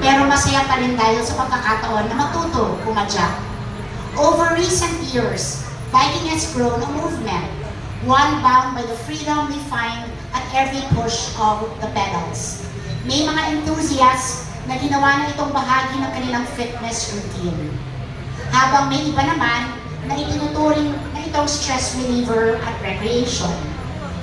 Pero masaya pa rin tayo sa pagkakataon na matuto pumadyak. Over recent years, biking has grown a movement, one bound by the freedom we find at every push of the pedals. May mga enthusiasts na ginawa na itong bahagi ng kanilang fitness routine. Habang may iba naman na itinuturing na itong stress reliever at recreation.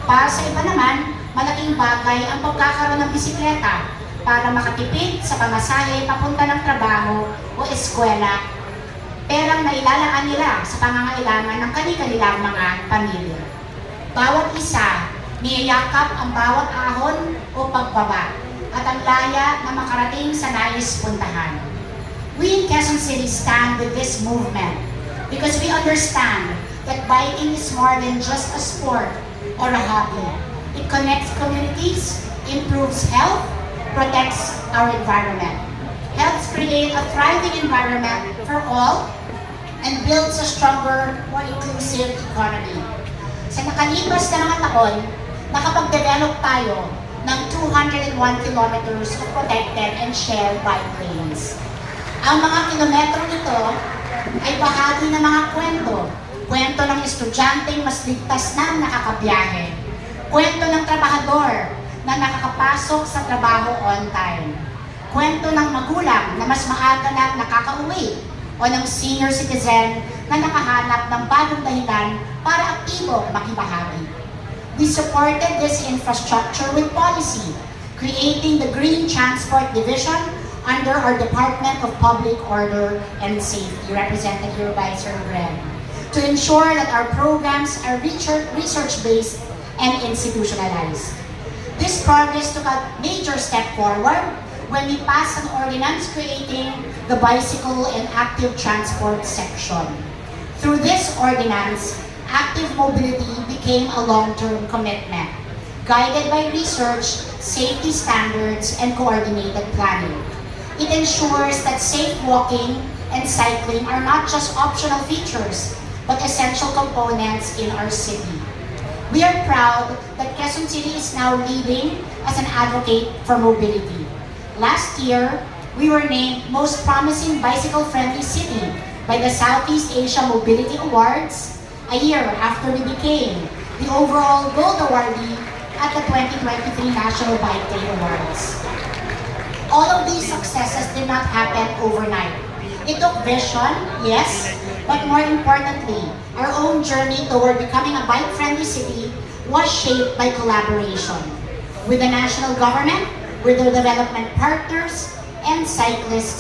Para sa iba naman, malaking bagay ang pagkakaroon ng bisikleta para makatipid sa pamasahe papunta ng trabaho o eskwela, perang nailalaan nila sa pangangailangan ng kanilang mga pamilya. Bawat isa, niyayakap ang bawat ahon o pagbaba at ang laya na makarating sa nais puntahan. We in Quezon City stand with this movement because we understand that biking is more than just a sport or a hobby. It connects communities, improves health, protects our environment, helps create a thriving environment for all, and builds a stronger, more inclusive economy. Sa nakalipas na mga taon, nakapag-develop tayo ng 201 kilometers of protected and shared bike lanes. Ang mga kilometro nito ay bahagi ng mga kwento. Kwento ng estudyanteng mas ligtas na nakakabiyahe. Kwento ng trabahador na nakakapasok sa trabaho on time. Kwento ng magulang na mas maaga na nakakauwi o ng senior citizen na nakahanap ng bagong dahilan para aktibo makibahagi. We supported this infrastructure with policy, creating the Green Transport Division under our Department of Public Order and Safety, represented here by Sir Gren, to ensure that our programs are research-based and institutionalized. This progress took a major step forward when we passed an ordinance creating the Bicycle and Active Transport section. Through this ordinance, active mobility became a long-term commitment, guided by research, safety standards, and coordinated planning. It ensures that safe walking and cycling are not just optional features, but essential components in our city. We are proud that Quezon City is now leading as an advocate for mobility. Last year, we were named Most Promising Bicycle-Friendly City by the Southeast Asia Mobility Awards, a year after we became the overall gold awardee at the 2023 National Bike Day Awards. All of these successes did not happen overnight. It took vision, yes, but more importantly, our own journey toward becoming a bike-friendly city was shaped by collaboration with the national government, with the development partners, and cyclists